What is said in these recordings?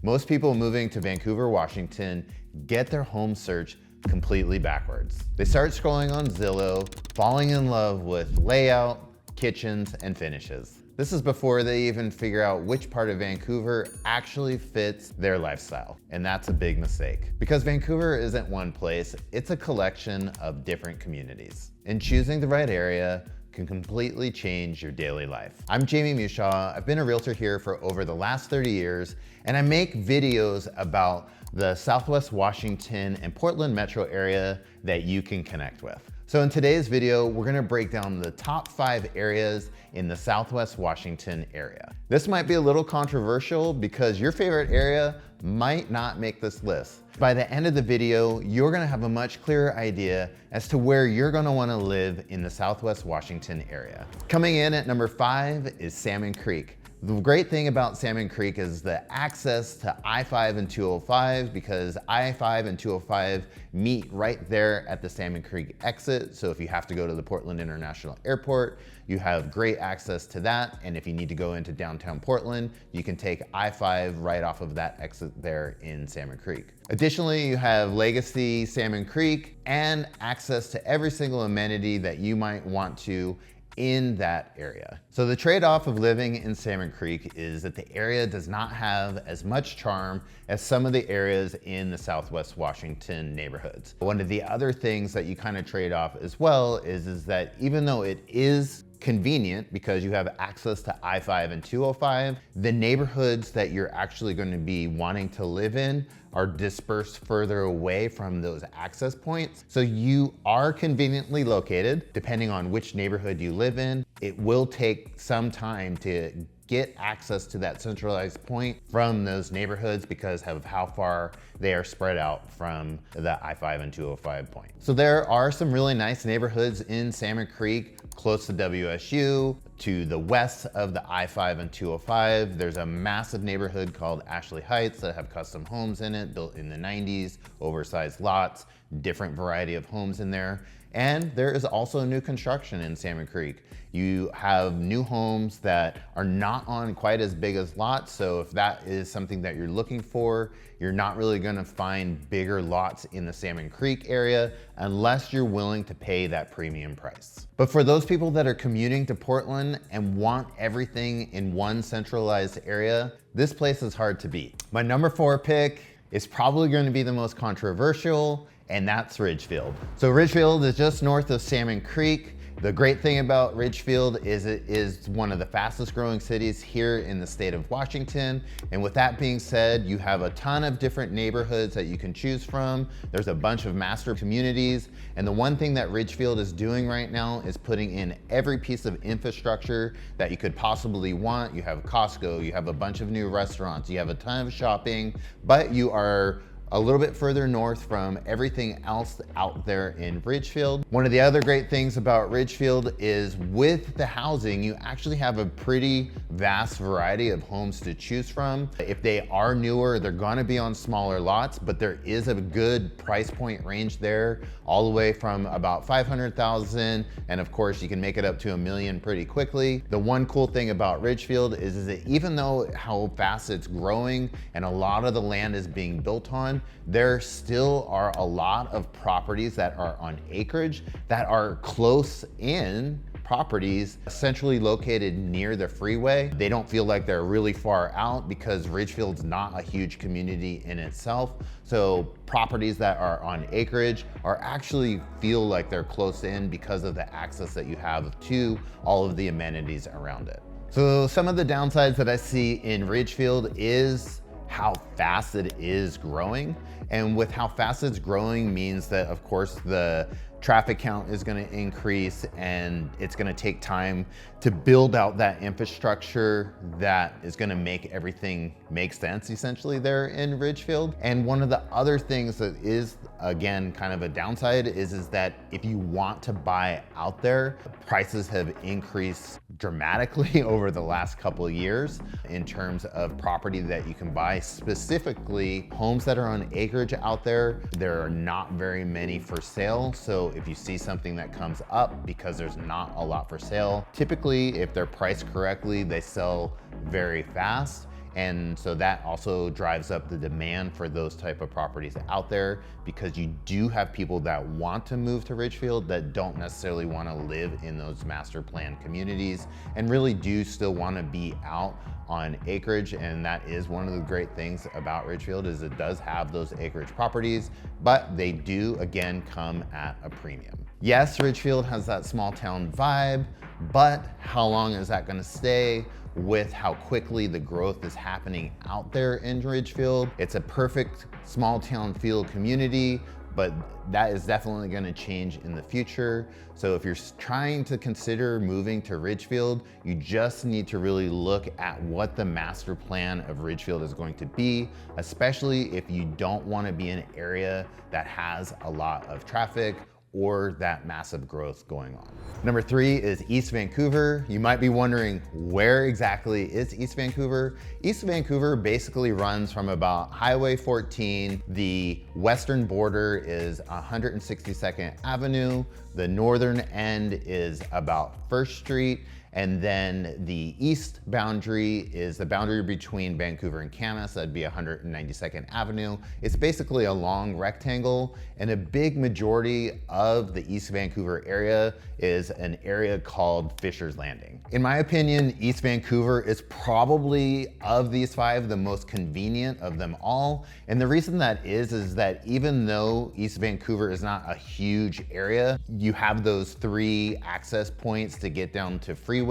Most people moving to Vancouver, Washington get their home search completely backwards. They start scrolling on Zillow, falling in love with layout, kitchens, and finishes. This is before they even figure out which part of Vancouver actually fits their lifestyle. And that's a big mistake. Because Vancouver isn't one place, it's a collection of different communities. And choosing the right area can completely change your daily life. I'm Jamie Mushaw. I've been a realtor here for over the last 30 years, and I make videos about the Southwest Washington and Portland metro area that you can connect with. So in today's video, we're gonna break down the top 5 areas in the Southwest Washington area. This might be a little controversial because your favorite area might not make this list. By the end of the video, you're gonna have a much clearer idea as to where you're gonna wanna live in the Southwest Washington area. Coming in at number 5 is Salmon Creek. The great thing about Salmon Creek is the access to I-5 and 205, because I-5 and 205 meet right there at the Salmon Creek exit. So if you have to go to the Portland International Airport, you have great access to that. And if you need to go into downtown Portland, you can take I-5 right off of that exit there in Salmon Creek. Additionally, you have Legacy, Salmon Creek, and access to every single amenity that you might want to in that area. So the trade-off of living in Salmon Creek is that the area does not have as much charm as some of the areas in the Southwest Washington neighborhoods. One of the other things that you kind of trade off as well is that even though it is convenient because you have access to I-5 and 205, the neighborhoods that you're actually going to be wanting to live in are dispersed further away from those access points. So you are conveniently located, depending on which neighborhood you live in. It will take some time to get access to that centralized point from those neighborhoods because of how far they are spread out from the I-5 and 205 point. So there are some really nice neighborhoods in Salmon Creek, close to WSU, to the west of the I-5 and 205. There's a massive neighborhood called Ashley Heights that have custom homes in it, built in the 90s, oversized lots, different variety of homes in there. And there is also new construction in Salmon Creek. You have new homes that are not on quite as big as lots. So if that is something that you're looking for, you're not really gonna find bigger lots in the Salmon Creek area unless you're willing to pay that premium price. But for those people that are commuting to Portland and want everything in one centralized area, this place is hard to beat. My number 4 pick is probably going to be the most controversial, and that's Ridgefield. So Ridgefield is just north of Salmon Creek. The great thing about Ridgefield is it is one of the fastest growing cities here in the state of Washington. And with that being said, you have a ton of different neighborhoods that you can choose from. There's a bunch of master communities. And the one thing that Ridgefield is doing right now is putting in every piece of infrastructure that you could possibly want. You have Costco, you have a bunch of new restaurants, you have a ton of shopping, but you are a little bit further north from everything else out there in Ridgefield. One of the other great things about Ridgefield is with the housing, you actually have a pretty vast variety of homes to choose from. If they are newer, they're gonna be on smaller lots, but there is a good price point range there, all the way from about 500,000, and of course you can make it up to $1 million pretty quickly. The one cool thing about Ridgefield is that even though how fast it's growing and a lot of the land is being built on, there still are a lot of properties that are on acreage that are close in properties centrally located near the freeway. They don't feel like they're really far out because Ridgefield's not a huge community in itself. So properties that are on acreage are actually feel like they're close in because of the access that you have to all of the amenities around it. So some of the downsides that I see in Ridgefield is how fast it is growing. And with how fast it's growing means that, of course, the traffic count is going to increase and it's going to take time to build out that infrastructure that is going to make everything make sense essentially there in Ridgefield. And one of the other things that is, again, kind of a downside is that if you want to buy out there, prices have increased dramatically over the last couple of years in terms of property that you can buy, specifically homes that are on acreage out there. There are not very many for sale. So if you see something that comes up because there's not a lot for sale, typically if they're priced correctly, they sell very fast. And so that also drives up the demand for those type of properties out there, because you do have people that want to move to Ridgefield that don't necessarily want to live in those master plan communities and really do still want to be out on acreage. And that is one of the great things about Ridgefield, is it does have those acreage properties, but they do again come at a premium. Yes, Ridgefield has that small town vibe, but how long is that going to stay with how quickly the growth is happening out there in Ridgefield? It's a perfect small town feel community, but that is definitely going to change in the future. So if you're trying to consider moving to Ridgefield, you just need to really look at what the master plan of Ridgefield is going to be, especially if you don't want to be in an area that has a lot of traffic or that massive growth going on. Number 3 is East Vancouver. You might be wondering, where exactly is East Vancouver? East Vancouver basically runs from about Highway 14. The western border is 162nd Avenue. The northern end is about 1st Street. And then the east boundary is the boundary between Vancouver and Camas. That'd be 192nd Avenue. It's basically a long rectangle, and a big majority of the East Vancouver area is an area called Fisher's Landing. In my opinion, East Vancouver is probably, of these 5, the most convenient of them all. And the reason that is that even though East Vancouver is not a huge area, you have those 3 access points to get down to freeways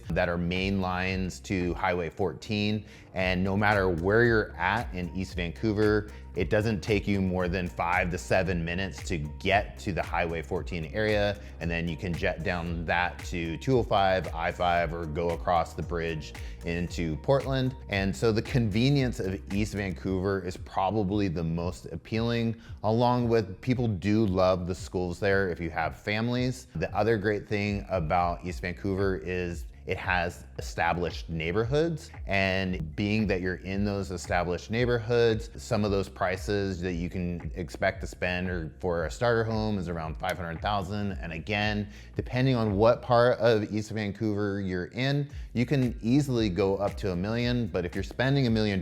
that are main lines to Highway 14. And no matter where you're at in East Vancouver, it doesn't take you more than 5 to 7 minutes to get to the Highway 14 area. And then you can jet down that to 205, I-5, or go across the bridge into Portland. And so the convenience of East Vancouver is probably the most appealing, along with people do love the schools there if you have families. The other great thing about East Vancouver is it has established neighborhoods, and being that you're in those established neighborhoods, some of those prices that you can expect to spend or for a starter home is around $500,000. And again, depending on what part of East Vancouver you're in, you can easily go up to $1 million. But if you're spending $1 million,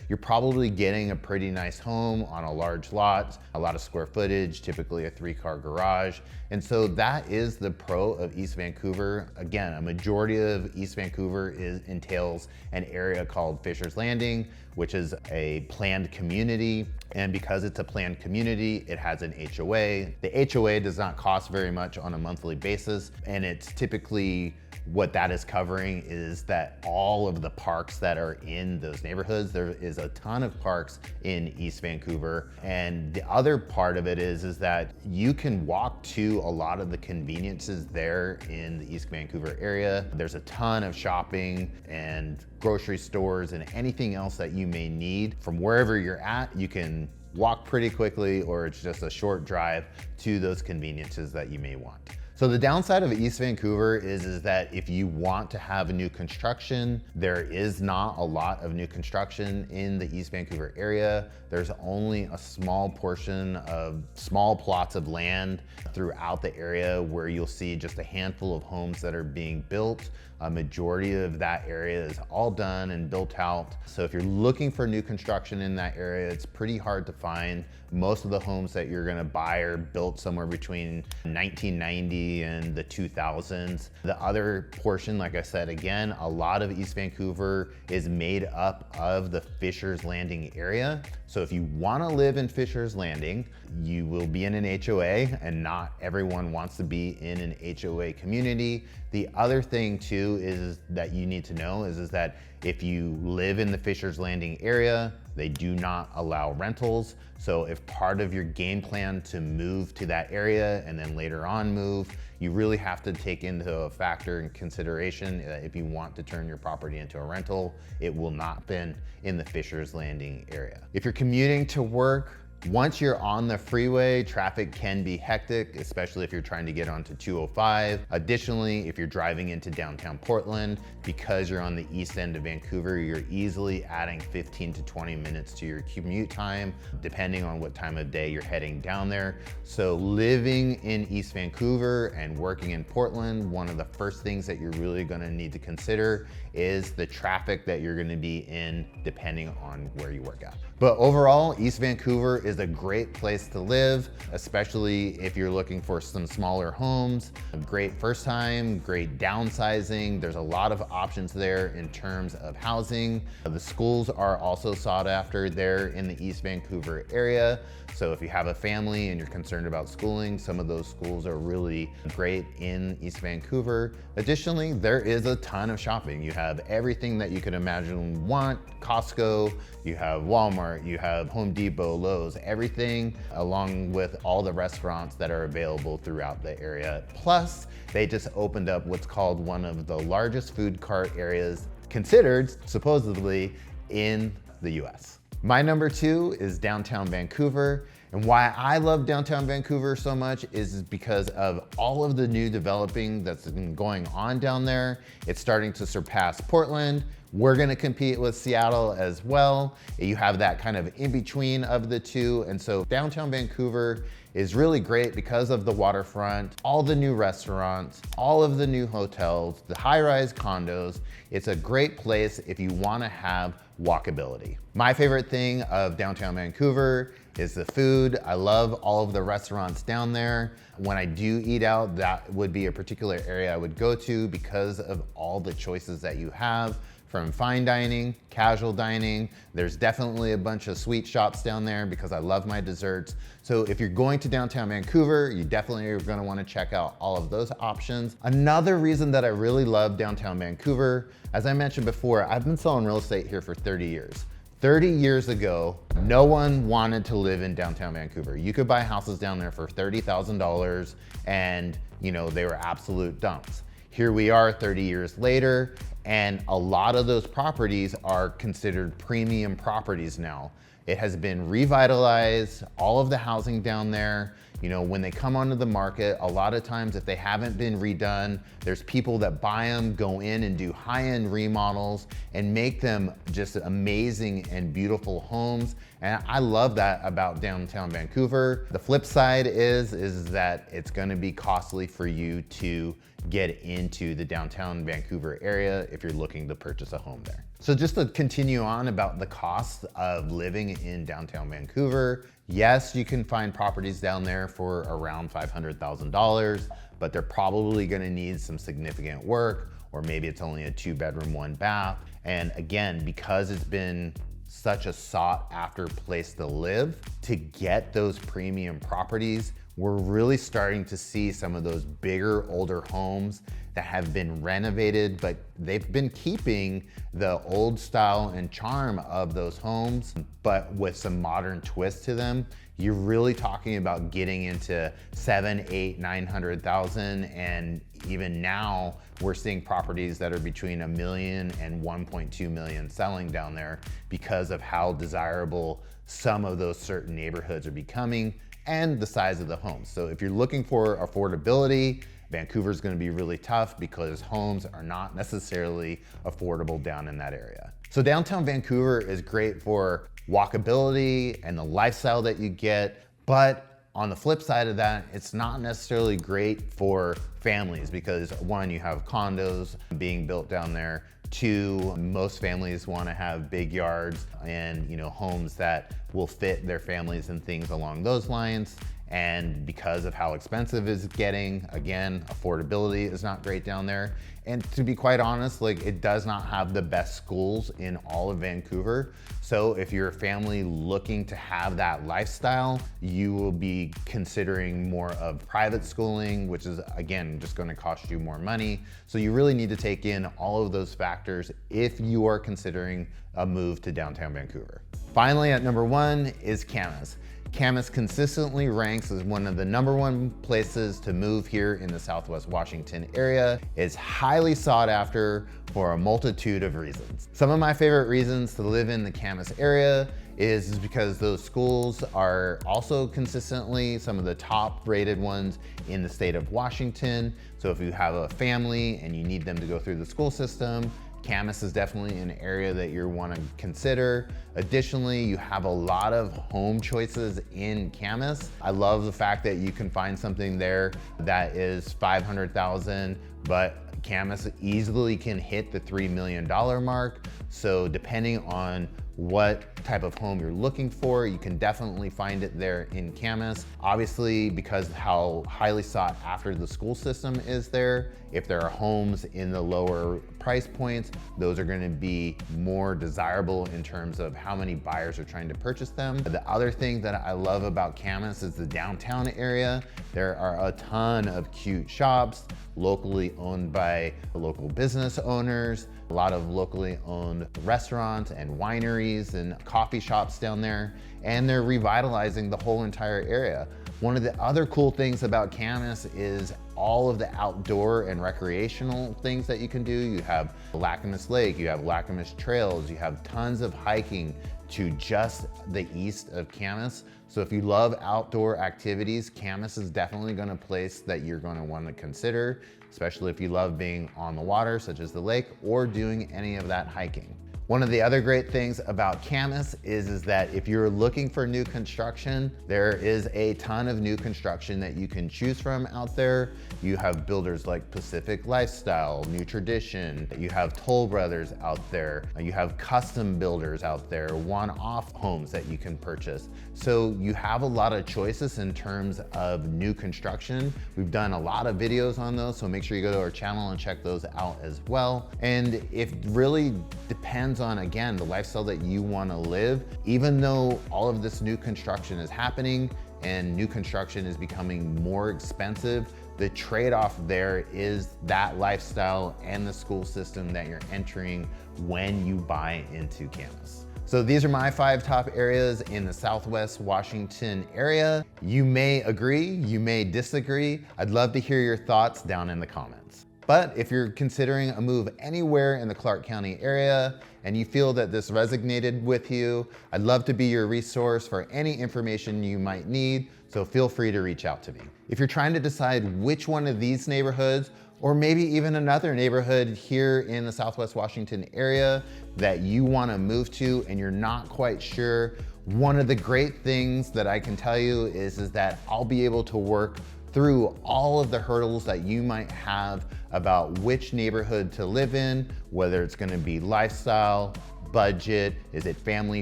you're probably getting a pretty nice home on a large lot, a lot of square footage, typically a 3-car garage. And so that is the pro of East Vancouver. Again, a majority of East Vancouver entails an area called Fisher's Landing, which is a planned community. And because it's a planned community, it has an HOA. The HOA does not cost very much on a monthly basis, and it's typically what that is covering is that all of the parks that are in those neighborhoods, there is a ton of parks in East Vancouver. And the other part of it is that you can walk to a lot of the conveniences there in the East Vancouver area. There's a ton of shopping and grocery stores and anything else that you may need. From wherever you're at, you can walk pretty quickly, or it's just a short drive to those conveniences that you may want. So the downside of East Vancouver is that if you want to have new construction, there is not a lot of new construction in the East Vancouver area. There's only a small portion of small plots of land throughout the area where you'll see just a handful of homes that are being built. A majority of that area is all done and built out. So if you're looking for new construction in that area, it's pretty hard to find. Most of the homes that you're gonna buy are built somewhere between 1990 and the 2000s. The other portion, like I said, again, a lot of East Vancouver is made up of the Fisher's Landing area. So if you wanna live in Fisher's Landing, you will be in an HOA, and not everyone wants to be in an HOA community. The other thing too is that you need to know is that if you live in the Fisher's Landing area, they do not allow rentals. So if part of your game plan to move to that area and then later on move, you really have to take into a factor in consideration that if you want to turn your property into a rental, it will not be in the Fisher's Landing area. If you're commuting to work, Once you're on the freeway, traffic can be hectic, especially if you're trying to get onto 205. Additionally, if you're driving into downtown Portland, because you're on the east end of Vancouver, you're easily adding 15 to 20 minutes to your commute time, depending on what time of day you're heading down there. So living in East Vancouver and working in Portland, one of the first things that you're really gonna need to consider is the traffic that you're gonna be in depending on where you work at. But overall, East Vancouver is a great place to live, especially if you're looking for some smaller homes. A great first time, great downsizing. There's a lot of options there in terms of housing. The schools are also sought after there in the East Vancouver area. So if you have a family and you're concerned about schooling, some of those schools are really great in East Vancouver. Additionally, there is a ton of shopping. You have everything that you could imagine want. Costco, you have Walmart, you have Home Depot, Lowe's, everything, along with all the restaurants that are available throughout the area. Plus, they just opened up what's called one of the largest food cart areas considered, supposedly, in the US. My number 2 is downtown Vancouver. And why I love downtown Vancouver so much is because of all of the new developing that's been going on down there. It's starting to surpass Portland. We're gonna compete with Seattle as well. You have that kind of in between of the two. And so downtown Vancouver is really great because of the waterfront, all the new restaurants, all of the new hotels, the high-rise condos. It's a great place if you wanna have walkability. My favorite thing of downtown Vancouver is the food. I love all of the restaurants down there. When I do eat out, that would be a particular area I would go to because of all the choices that you have. From fine dining, casual dining. There's definitely a bunch of sweet shops down there because I love my desserts. So if you're going to downtown Vancouver, you definitely are gonna wanna check out all of those options. Another reason that I really love downtown Vancouver, as I mentioned before, I've been selling real estate here for 30 years. 30 years ago, no one wanted to live in downtown Vancouver. You could buy houses down there for $30,000 and they were absolute dumps. Here we are 30 years later, and a lot of those properties are considered premium properties now. It has been revitalized, all of the housing down there. When they come onto the market, a lot of times if they haven't been redone, there's people that buy them, go in and do high-end remodels and make them just amazing and beautiful homes. And I love that about downtown Vancouver. The flip side is that it's gonna be costly for you to get into the downtown Vancouver area if you're looking to purchase a home there. So just to continue on about the cost of living in downtown Vancouver, yes, you can find properties down there for around $500,000, but they're probably gonna need some significant work, or maybe it's only a 2-bedroom, 1 bath. And again, because it's been such a sought after place to live, to get those premium properties, we're really starting to see some of those bigger, older homes that have been renovated, but they've been keeping the old style and charm of those homes, but with some modern twists to them. You're really talking about getting into 700,000, 800,000, 900,000, and even now we're seeing properties that are between $1 million and $1.2 million selling down there because of how desirable some of those certain neighborhoods are becoming and the size of the homes. So if you're looking for affordability, Vancouver is going to be really tough because homes are not necessarily affordable down in that area. So downtown Vancouver is great for walkability and the lifestyle that you get, but on the flip side of that, it's not necessarily great for families because 1, you have condos being built down there. 2, most families want to have big yards and homes that will fit their families and things along those lines. And because of how expensive it's getting, again, affordability is not great down there. And to be quite honest, it does not have the best schools in all of Vancouver. So if you're a family looking to have that lifestyle, you will be considering more of private schooling, which is, again, just going to cost you more money. So you really need to take in all of those factors if you are considering a move to downtown Vancouver. Finally, at number 1 is Camas. Camas consistently ranks as one of the #1 places to move here in the Southwest Washington area. It's highly sought after for a multitude of reasons. Some of my favorite reasons to live in the Camas area is because those schools are also consistently some of the top rated ones in the state of Washington. So if you have a family and you need them to go through the school system, Camas is definitely an area that you want to consider. Additionally, you have a lot of home choices in Camas. I love the fact that you can find something there that is $500,000, but Camas easily can hit the $3 million mark. So depending on what type of home you're looking for, you can definitely find it there in Camas. Obviously, because how highly sought after the school system is there, if there are homes in the lower price points, those are gonna be more desirable in terms of how many buyers are trying to purchase them. The other thing that I love about Camas is the downtown area. There are a ton of cute shops, locally owned by local business owners, a lot of locally owned restaurants and wineries and coffee shops down there, and they're revitalizing the whole entire area. One of the other cool things about Camas is all of the outdoor and recreational things that you can do. You have Lacamas Lake, you have Lacamas Trails, you have tons of hiking to just the east of Camas. So if you love outdoor activities, Camas is definitely gonna a place that you're gonna wanna consider, especially if you love being on the water, such as the lake, or doing any of that hiking. One of the other great things about Camas is that if you're looking for new construction, there is a ton of new construction that you can choose from out there. You have builders like Pacific Lifestyle, New Tradition, you have Toll Brothers out there, you have custom builders out there, one-off homes that you can purchase. So you have a lot of choices in terms of new construction. We've done a lot of videos on those, so make sure you go to our channel and check those out as well. And it really depends on, again, the lifestyle that you want to live. Even though all of this new construction is happening and new construction is becoming more expensive, the trade-off there is that lifestyle and the school system that you're entering when you buy into Camas. So these are my 5 top areas in the Southwest Washington area. You may agree, you may disagree. I'd love to hear your thoughts down in the comments. But if you're considering a move anywhere in the Clark County area and you feel that this resonated with you, I'd love to be your resource for any information you might need, so feel free to reach out to me. If you're trying to decide which one of these neighborhoods, or maybe even another neighborhood here in the Southwest Washington area that you want to move to and you're not quite sure, one of the great things that I can tell you is that I'll be able to work through all of the hurdles that you might have about which neighborhood to live in, whether it's gonna be lifestyle, budget, is it family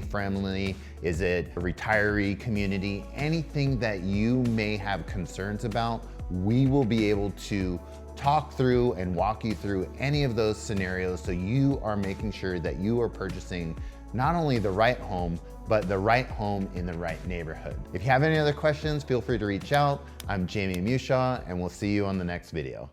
friendly, is it a retiree community, anything that you may have concerns about, we will be able to talk through and walk you through any of those scenarios so you are making sure that you are purchasing not only the right home, but the right home in the right neighborhood. If you have any other questions, feel free to reach out. I'm Jamie Mushaw, and we'll see you on the next video.